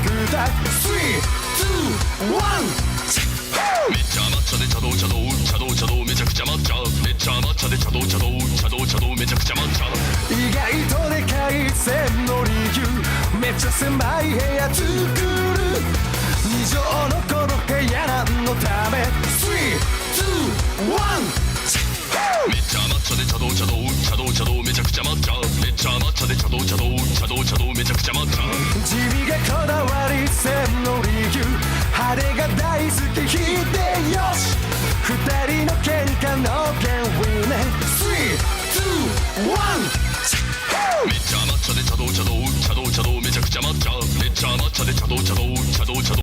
だ。3、2、1。めっちゃ抹茶で茶道茶道茶道茶道めちゃくちゃ抹茶めっちゃ抹茶で茶道茶道茶道茶道めちゃくちゃ抹茶意外とでかい千利休めっちゃ狭い部屋作る二畳のこの部屋なんのため3、2、1めっちゃ抹茶で茶道茶道茶道茶道めちゃくちゃ抹茶めっちゃ抹茶で茶道茶道茶道茶道めちゃくちゃ抹茶地味がこだわり千利休派手が大好き